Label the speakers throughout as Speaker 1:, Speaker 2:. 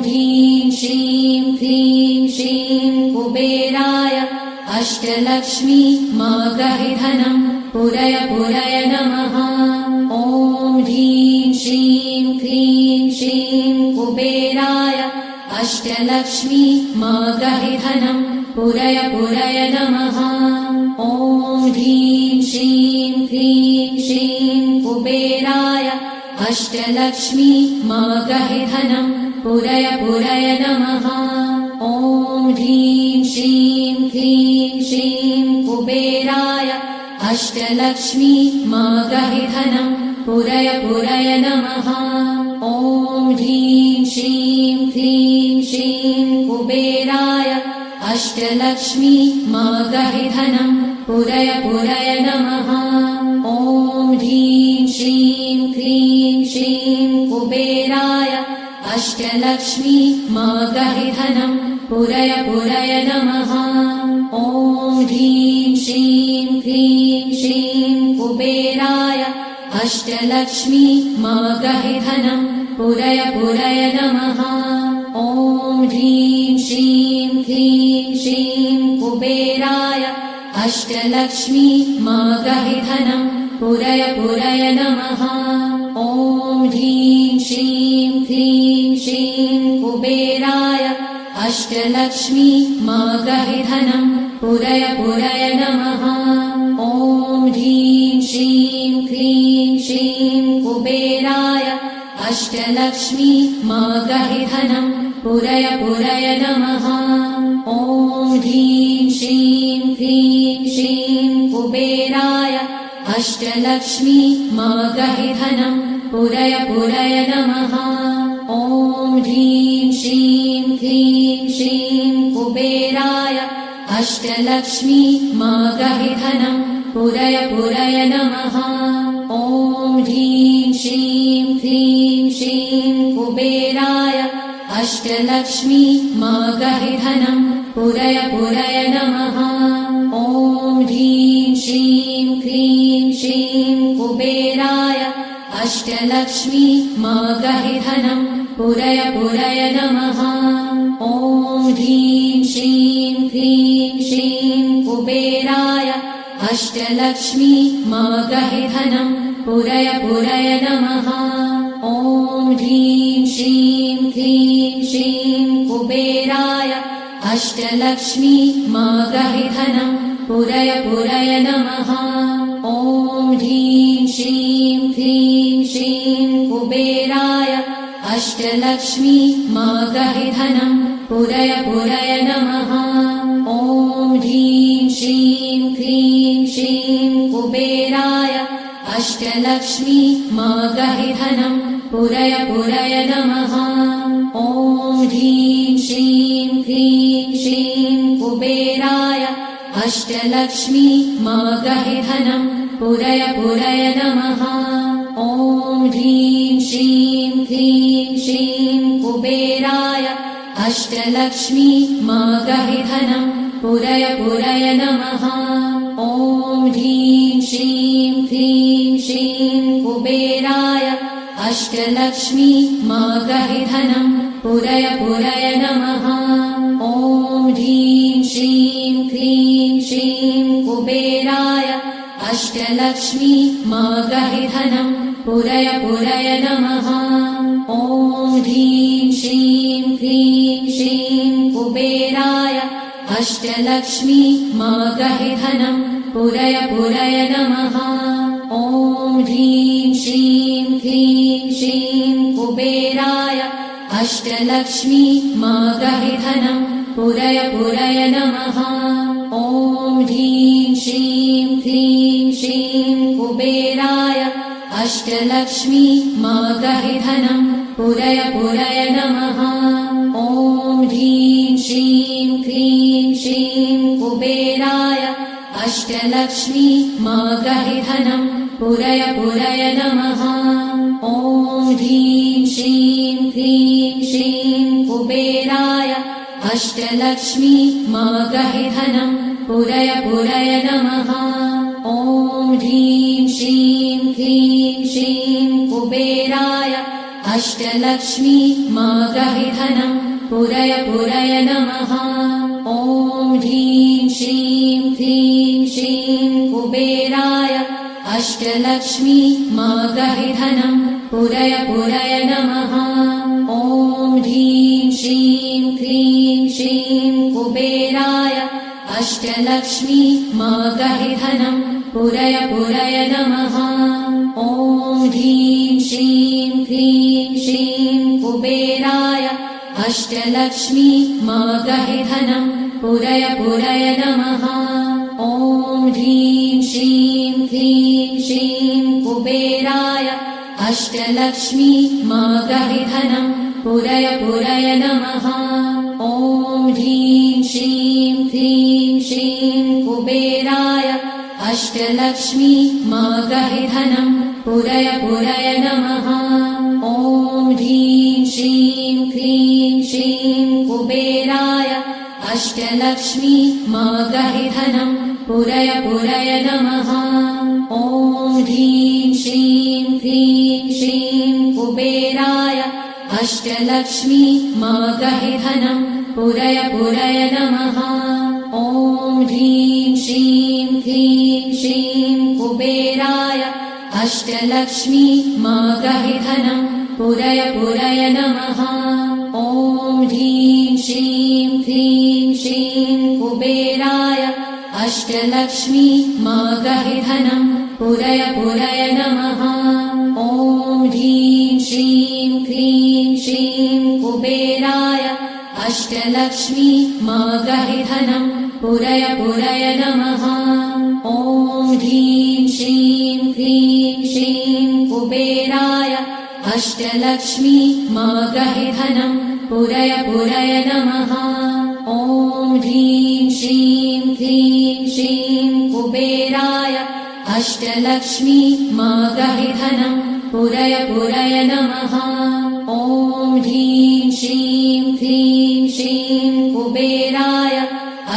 Speaker 1: ह्रीं श्रीं क्लीं श्रीं कुबेराय अष्टलक्ष्मी मागहि धनं पुरय पुरय नमः। ॐ ह्रीं श्रीं क्लीं श्रीं कुबेराय अष्टलक्ष्मी मागहि धनं पुरय पुरय नमः। ॐ ह्रीं श्रीं क्लीं श्रीं कुबेराय अष्टलक्ष्मी मागहि धनं पुरय पुरय नमः। ॐ ह्रीं श्रीं क्लीं श्रीं कुबेराय अष्टलक्ष्मी मागहि धनं पुरय पुरय नमः। ॐ ह्रीं श्रीं क्लीं श्रीं कुबेराय अष्टलक्ष्मी मागहि धनं पुरय पुरय नमः। ॐ ह्रीं श्रीं क्लीं श्रीं कुबेराय अष्टलक्ष्मी मागहि धनं पुरय पुरय नमः। ॐ ह्रीं श्रीं क्लीं श्रीं कुबेराय अष्टलक्ष्मी मागहि धनं पुरय पुरय नमः। ॐ ह्रीं श्रीं क्लीं श्रीं कुबेराय अष्टलक्ष्मी मागहि धनं पुरय पुरय नमः। ॐ ह्रीं श्रीं क्लीं श्रीं कुबेराय अष्टलक्ष्मी मागहि धनं पुरय पुरय नमः। ॐ ह्रीं श्रीं क्लीं श्रीं कुबेराय अष्टलक्ष्मी मागहि धनं पुरय पुरय नमः। ॐ ह्रीं श्रीं क्लीं श्रीं कुबेराय अष्टलक्ष्मी मागहि धनं पुरय पुरय नमः। ॐ ह्रीं श्रीं क्लीं श्रीं कुबेराय अष्टलक्ष्मी मागहि धनं पुरय पुरय नमः। ॐ ह्रीं श्रीं क्लीं श्रीं कुबेराय अष्टलक्ष्मी मागहि धनं पुरय पुरय नमः। ॐ ह्रीं श्रीं क्लीं श्रीं कुबेराय अष्टलक्ष्मी मागहि धनं पुरय पुरय नमः। ॐ ह्रीं श्रीं क्लीं श्रीं कुबेराय अष्टलक्ष्मी मागहि धनं पुरय पुरय नमः। ॐ ह्रीं श्रीं क्लीं श्रीं कुबेराय अष्टलक्ष्मी मागहि धनं पुरय पुरय नमः। ॐ ह्रीं श्रीं क्लीं श्रीं कुबेराय अष्टलक्ष्मी मागहि धनं पुरय पुरय नमः। ॐ ह्रीं श्रीं क्लीं श्रीं कुबेराय अष्टलक्ष्मी मागहि धनं पुरय पुरय नमः। ॐ ह्रीं श्रीं क्लीं श्रीं कुबेराय अष्टलक्ष्मी मागहि धनं पुरय पुरय नमः। ॐ ह्रीं श्रीं क्लीं श्रीं कुबेराय अष्टलक्ष्मी मागहि धनं पुरय पुरय नमः। ॐ ह्रीं श्रीं क्लीं श्रीं कुबेराय अष्टलक्ष्मी मागहि धनं पुरय पुरय नमः। ॐ ह्रीं श्रीं क्लीं श्रीं कुबेराय अष्टलक्ष्मी मागहि धनं पुरय पुरय नमः। ॐ ह्रीं श्रीं क्लीं श्रीं कुबेराय अष्टलक्ष्मी मागहि धनं पुरय पुरय नमः। ॐ ह्रीं श्रीं क्लीं श्रीं कुबेराय अष्टलक्ष्मी मागहि धनं पुरय पुरय नमः। ॐ ह्रीं श्रीं क्लीं श्रीं कुबेराय अष्टलक्ष्मी मागहि धनं पुरय पुरय नमः। ॐ ह्रीं श्रीं क्लीं श्रीं कुबेराय अष्टलक्ष्मी मागहि धनं पुरय पुरय नमः। ॐ ह्रीं श्रीं क्लीं श्रीं कुबेराय अष्टलक्ष्मी मागहि धनं पुरय पुरय नमः। ॐ ह्रीं श्रीं क्लीं श्रीं कुबेराय अष्टलक्ष्मी मागहि धनं पुरय पुरय नमः। ॐ ह्रीं श्रीं क्लीं श्रीं कुबेराय अष्टलक्ष्मी मागहि धनं पुरय पुरय नमः। ॐ ह्रीं श्रीं क्लीं श्रीं कुबेराय अष्टलक्ष्मी मागहि धनं पुरय पुरय नमः। ॐ ह्रीं श्रीं क्लीं श्रीं कुबेराय अष्टलक्ष्मी मागहि धनं पुरय पुरय नमः। ॐ ह्रीं श्रीं क्लीं श्रीं कुबेराय अष्टलक्ष्मी मागहि धनं पुरय पुरय नमः। ॐ ह्रीं श्रीं क्लीं श्रीं कुबेराय अष्टलक्ष्मी मागहि धनं पुरय पुरय नमः। ॐ ह्रीं श्रीं क्लीं श्रीं कुबेराय अष्टलक्ष्मी मागहि धनं पुरय पुरय नमः। ॐ ह्रीं श्रीं क्लीं श्रीं कुबेराय अष्टलक्ष्मी मागहि धनं पुरय पुरय नमः। ॐ ह्रीं श्रीं क्लीं श्रीं कुबेराय अष्टलक्ष्मी मागहि धनं पुरय पुरय नमः। ॐ ह्रीं श्रीं क्लीं श्रीं कुबेराय अष्टलक्ष्मी मागहि धनं पुरय पुरय नमः। ॐ ह्रीं श्रीं क्लीं श्रीं कुबेराय अष्टलक्ष्मी मागहि धनं पुरय पुरय नमः। ॐ ह्रीं श्रीं क्लीं श्रीं कुबेराय अष्टलक्ष्मी मागहि धनं पुरय पुरय नमः। ॐ ह्रीं श्रीं क्लीं श्रीं कुबेराय अष्टलक्ष्मी मागहि धनं पुरय पुरय नमः। ॐ ह्रीं श्रीं क्लीं श्रीं कुबेराय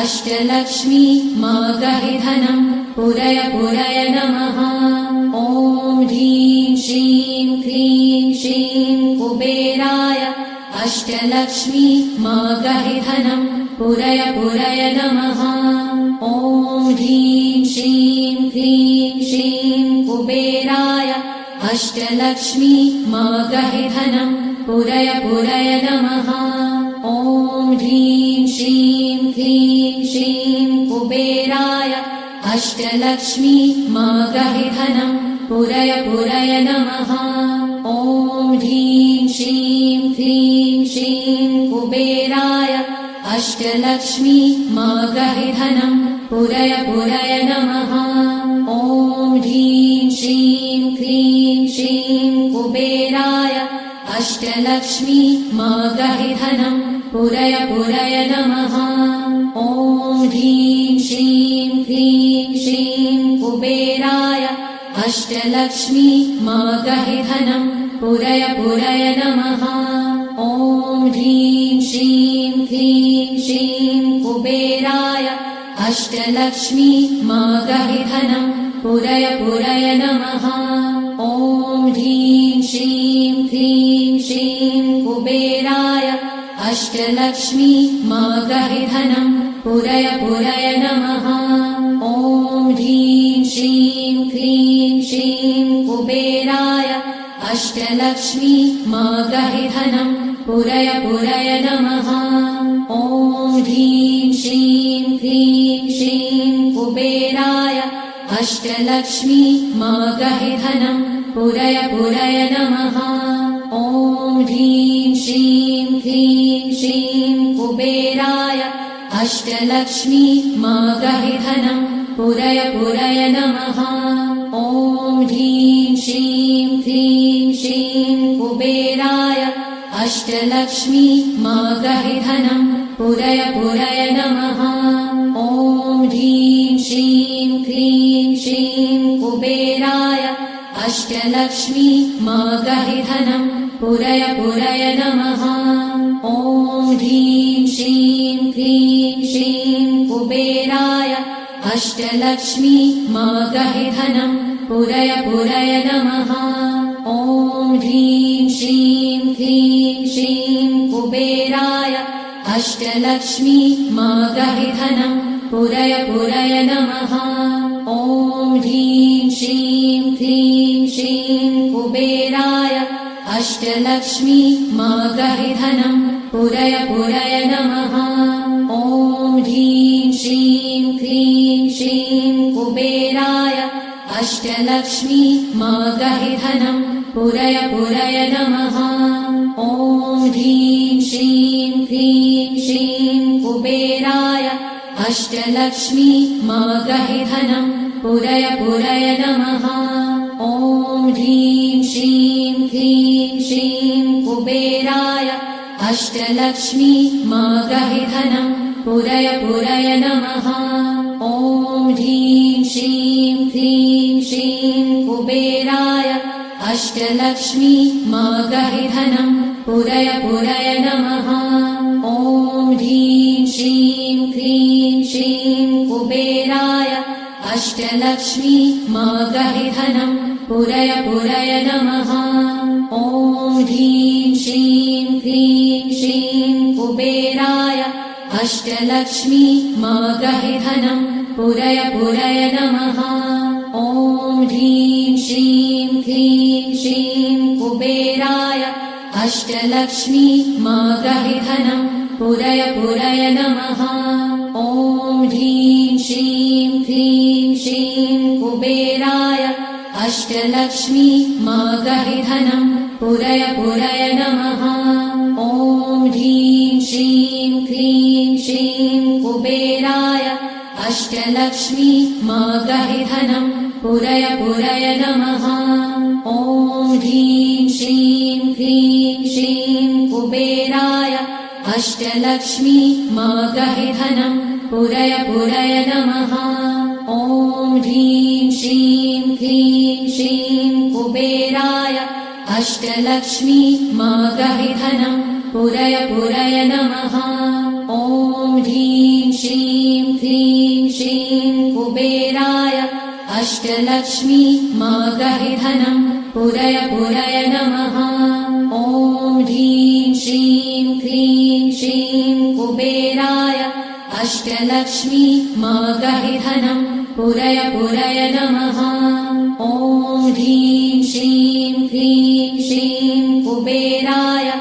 Speaker 1: अष्टलक्ष्मी मागहि धनं पुरय पुरय नमः। ॐ ह्रीं श्रीं क्लीं श्रीं कुबेराय अष्टलक्ष्मी मागहि धनं पुरय पुरय नमः। ॐ ह्रीं श्रीं क्लीं श्रीं कुबेराय अष्टलक्ष्मी मागहि धनं पुरय पुरय नमः। ॐ ह्रीं श्रीं क्लीं श्रीं कुबेराय अष्टलक्ष्मी मागहि धनं पुरय पुरय नमः। ॐ ह्रीं श्रीं क्लीं श्रीं कुबेराय अष्टलक्ष्मी मागहि धनं पुरय पुरय नमः। ॐ ह्रीं श्रीं क्लीं श्रीं कुबेराय अष्टलक्ष्मी मागहि धनं पुरय पुरय नमः। ॐ ह्रीं श्रीं क्लीं श्रीं कुबेराय अष्टलक्ष्मी मागहि धनं पुरय पुरय नमः। ॐ ह्रीं श्रीं क्लीं श्रीं कुबेराय अष्टलक्ष्मी मागहि धनं पुरय पुरय नमः। ॐ ह्रीं श्रीं क्लीं श्रीं कुबेराय अष्टलक्ष्मी मागहि धनं पुरय पुरय नमः। ॐ ह्रीं श्रीं क्लीं श्रीं कुबेराय अष्टलक्ष्मी मागहि धनं पुरय पुरय नमः। ॐ ह्रीं श्रीं क्लीं श्रीं कुबेराय अष्टलक्ष्मी मागहि धनं पुरय पुरय नमः। ॐ ह्रीं श्रीं क्लीं श्रीं कुबेराय अष्टलक्ष्मी मागहि धनं पुरय पुरय नमः। ॐ ह्रीं श्रीं क्लीं श्रीं कुबेराय अष्टलक्ष्मी मागहि धनं पुरय पुरय नमः। ॐ ह्रीं श्रीं क्लीं श्रीं कुबेराय अष्टलक्ष्मी मागहि धनं पुरय पुरय नमः। ॐ ह्रीं श्रीं क्लीं श्रीं कुबेराय अष्टलक्ष्मी मागहि धनं पुरय पुरय नमः। ॐ ह्रीं श्रीं कुबेराय अष्टलक्ष्मी मागहिधनं पुरय पुरय नमः। ॐ ह्रीं श्रीं क्लीं श्रीं कुबेराय अष्टलक्ष्मी मागहिधनं पुरय पुरय नमः। ॐ ह्रीं श्रीं क्लीं श्रीं कुबेराय अष्टलक्ष्मी मागहिधनं पुरय पुरय नमः। ॐ ह्रीं श्रीं क्लीं श्रीं कुबेराय अष्टलक्ष्मी मागहिधनं पुरय पुरय नमः। ॐ ह्रीं श्रीं क्लीं श्रीं कुबेराय अष्टलक्ष्मी मागहिधनं पुरय पुरय नमः। ॐ ह्रीं श्रीं क्लीं श्रीं कुबेराय अष्टलक्ष्मी मागहिधनं पुरय पुरय नमः। ॐ ह्रीं श्रीं क्लीं श्रीं कुबेराय अष्टलक्ष्मी मागहिधनं पुरय पुरय नमः। ॐ ह्रीं श्रीं क्लीं श्रीं कुबेराय अष्टलक्ष्मी मागहिधनं पुरय पुरय नमः। ॐ ह्रीं श्रीं क्लीं श्रीं कुबेराय अष्टलक्ष्मी मागहिधनं पुरय पुरय नमः। ॐ ह्रीं श्रीं क्लीं श्रीं कुबेराय अष्टलक्ष्मी मागहिधनं पुरय पुरय नमः। ॐ ह्रीं श्रीं क्लीं श्रीं कुबेराय अष्टलक्ष्मी मागहिधनं पुरय पुरय नमः। ॐ ह्रीं श्रीं क्लीं श्रीं कुबेराय अष्टलक्ष्मी मागहिधनं पुरय पुरय नमः। ॐ ह्रीं श्रीं क्लीं श्रीं कुबेराय अष्टलक्ष्मी मागहिधनं पुरय पुरय नमः। ॐ ह्रीं श्रीं क्लीं श्रीं कुबेराय अष्टलक्ष्मी मागहिधनं पुरय पुरय नमः। ॐ ह्रीं श्रीं क्लीं श्रीं कुबेराय अष्टलक्ष्मी मागहिधनं पुरय पुरय नमः। ॐ ह्रीं श्रीं क्लीं श्रीं कुबेराय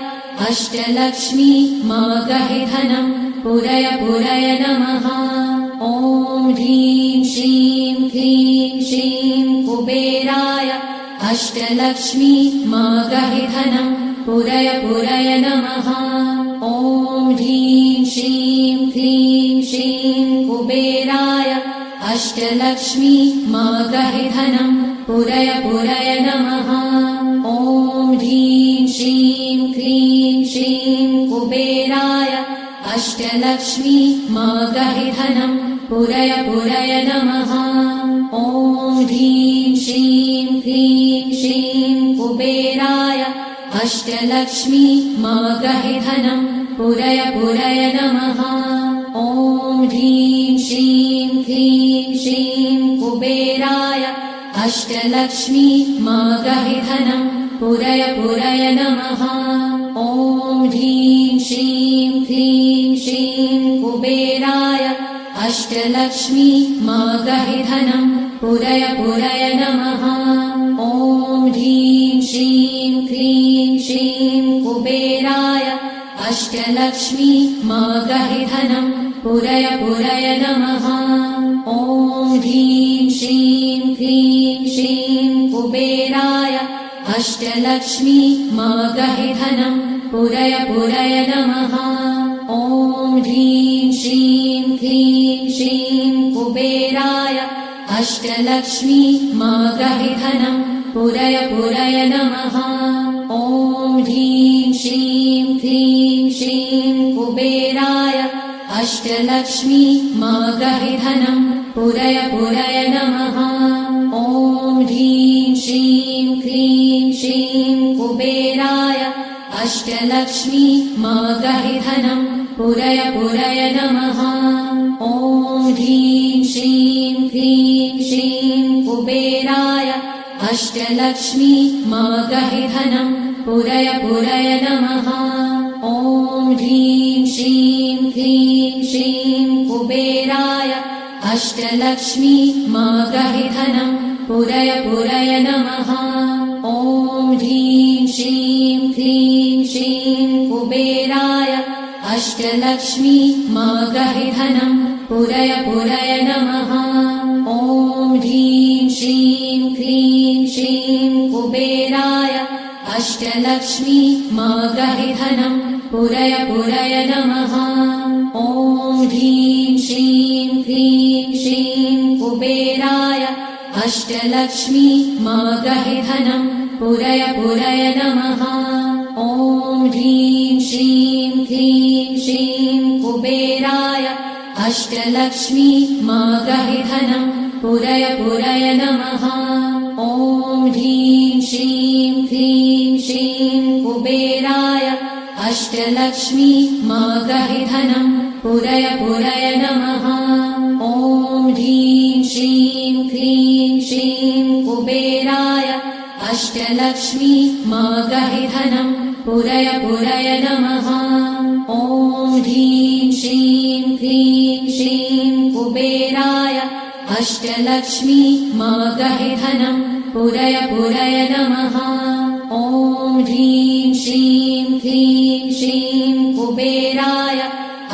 Speaker 1: अष्टलक्ष्मी मागहिधनं पुरय पुरय नमः। ॐ ह्रीं श्रीं क्लीं श्रीं कुबेराय अष्टलक्ष्मी मागहिधनं पुरय पुरय नमः। ॐ ह्रीं श्रीं क्लीं श्रीं कुबेराय अष्टलक्ष्मी मागहिधनं पुरय पुरय नमः। ॐ ह्रीं श्रीं क्लीं श्रीं कुबेराय अष्टलक्ष्मी मागहिधनं पुरय पुरय नमः। ॐ ह्रीं श्रीं क्लीं श्रीं कुबेराय अष्टलक्ष्मी मागहिधनं पुरय पुरय नमः। ॐ ह्रीं श्रीं क्लीं श्रीं कुबेराय अष्टलक्ष्मी मागहिधनं पुरय पुरय नमः। ॐ ह्रीं श्रीं क्लीं श्रीं कुबेराय अष्टलक्ष्मी मागहिधनं पुरय पुरय नमः। ॐ ह्रीं श्रीं क्लीं श्रीं कुबेराय अष्टलक्ष्मी मागहिधनं पुरय पुरय नमः। ॐ ह्रीं श्रीं क्लीं श्रीं कुबेराय अष्टलक्ष्मी मागहिधनं पुरय पुरय नमः। ॐ ह्रीं श्रीं क्लीं श्रीं कुबेराय अष्टलक्ष्मी मागहिधनं पुरय पुरय नमः। ॐ ह्रीं श्रीं क्लीं श्रीं कुबेराय अष्टलक्ष्मी मागहिधनं पुरय पुरय नमः। ॐ ह्रीं श्रीं क्लीं श्रीं कुबेराय अष्टलक्ष्मी मागहिधनं पुरय पुरय नमः। ॐ ह्रीं श्रीं क्लीं श्रीं कुबेराय अष्टलक्ष्मी मागहिधनं पुरय पुरय नमः। ॐ ह्रीं श्रीं क्लीं श्रीं कुबेराय अष्टलक्ष्मी मागहि धनं पुरय पुरय नमः। ॐ ह्रीं श्रीं क्लीं श्रीं कुबेराय अष्टलक्ष्मी मागहि धनं पुरय पुरय नमः। ॐ ह्रीं श्रीं क्लीं श्रीं कुबेराय अष्टलक्ष्मी मागहि धनं पुरय पुरय नमः। ॐ ह्रीं श्रीं क्लीं श्रीं कुबेराय अष्टलक्ष्मी मागहि धनं पुरय पुरय नमः। ॐ ह्रीं श्रीं क्लीं श्रीं कुबेराय अष्टलक्ष्मी मागहि धनं पुरय पुरय नमः। ॐ ह्रीं श्रीं क्लीं श्रीं कुबेराय अष्टलक्ष्मी मागहि धनं पुरय पुरय नमः। ॐ ह्रीं श्रीं क्लीं श्रीं कुबेराय अष्टलक्ष्मी मागहि धनं पुरय पुरय नमः। ॐ ह्रीं श्रीं क्लीं श्रीं कुबेराय अष्टलक्ष्मी मागहि धनं पुरय पुरय नमः। ॐ ह्रीं श्रीं क्लीं श्रीं कुबेराय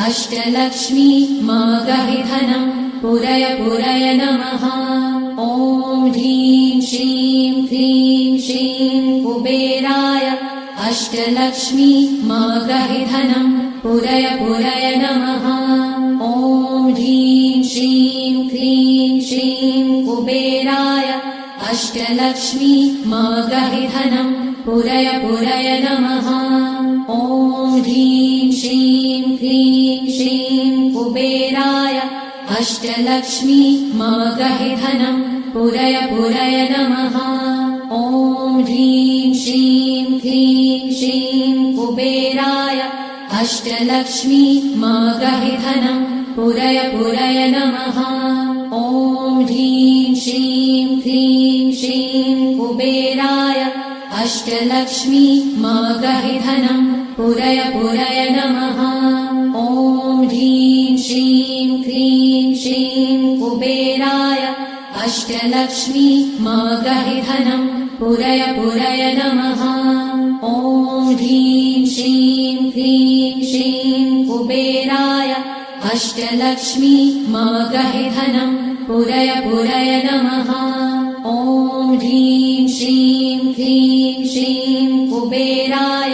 Speaker 1: अष्टलक्ष्मी मागहि धनं पुरय पुरय नमः। ॐ ह्रीं श्रीं क्लीं श्रीं कुबेराय अष्टलक्ष्मी मागहि धनं पुरय पुरय नमः। ॐ ह्रीं श्रीं क्लीं श्रीं कुबेराय अष्टलक्ष्मी मागहि धनं पुरय पुरय नमः। ॐ ह्रीं श्रीं क्लीं श्रीं कुबेराय अष्टलक्ष्मी मागहि धनं पुरय पुरय नमः। ॐ ह्रीं श्रीं क्लीं श्रीं कुबेराय अष्टलक्ष्मी मागहि धनं पुरय पुरय नमः। ॐ ह्रीं श्रीं क्लीं श्रीं कुबेराय अष्टलक्ष्मी मागहि धनं पुरय पुरय नमः। ॐ ह्रीं श्रीं क्लीं श्रीं कुबेराय अष्टलक्ष्मी मागहि धनं पुरय पुरय नमः। ॐ ह्रीं श्रीं क्लीं श्रीं कुबेराय अष्टलक्ष्मी मागहि धनं पुरय पुरय नमः। ॐ ह्रीं श्रीं क्लीं श्रीं कुबेराय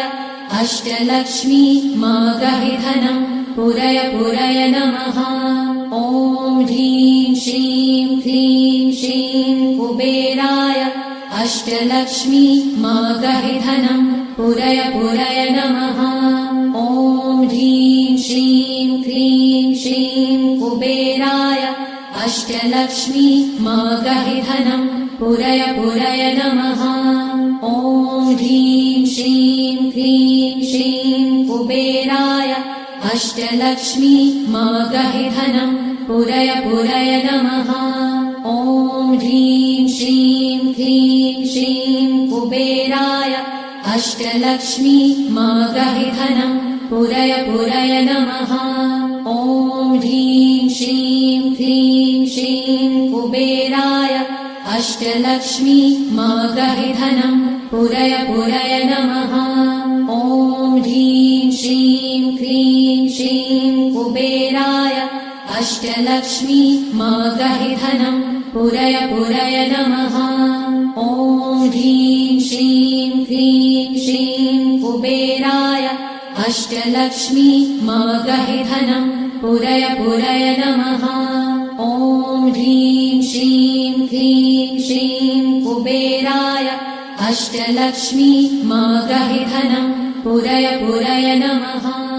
Speaker 1: अष्टलक्ष्मी मागहि धनं पुरय पुरय नमः। ॐ ह्रीं श्रीं क्लीं श्रीं कुबेराय अष्टलक्ष्मी मागहि धनं पुरय पुरय नमः। ॐ ह्रीं श्रीं क्लीं श्रीं कुबेराय अष्टलक्ष्मी मागहि धनं पुरय पुरय नमः। ॐ ह्रीं श्रीं क्लीं श्रीं कुबेराय अष्टलक्ष्मी मागहि धनं पुरय पुरय नमः। ॐ ह्रीं श्रीं क्लीं श्रीं कुबेराय अष्टलक्ष्मी मागहि धनं पुरय पुरय नमः। ॐ ह्रीं श्रीं क्लीं श्रीं कुबेराय अष्टलक्ष्मी मागहि धनं पुरय पुरय नमः। ॐ ह्रीं श्रीं क्लीं श्रीं कुबेराय अष्टलक्ष्मी मागहि धनं पुरय पुरय नमः। ॐ ह्रीं श्रीं क्लीं श्रीं कुबेराय अष्टलक्ष्मी मागहि धनं पुरय पुरय नमः। ॐ ह्रीं श्रीं क्लीं श्रीं कुबेराय अष्टलक्ष्मी मागहि धनं पुरय पुरय नमः।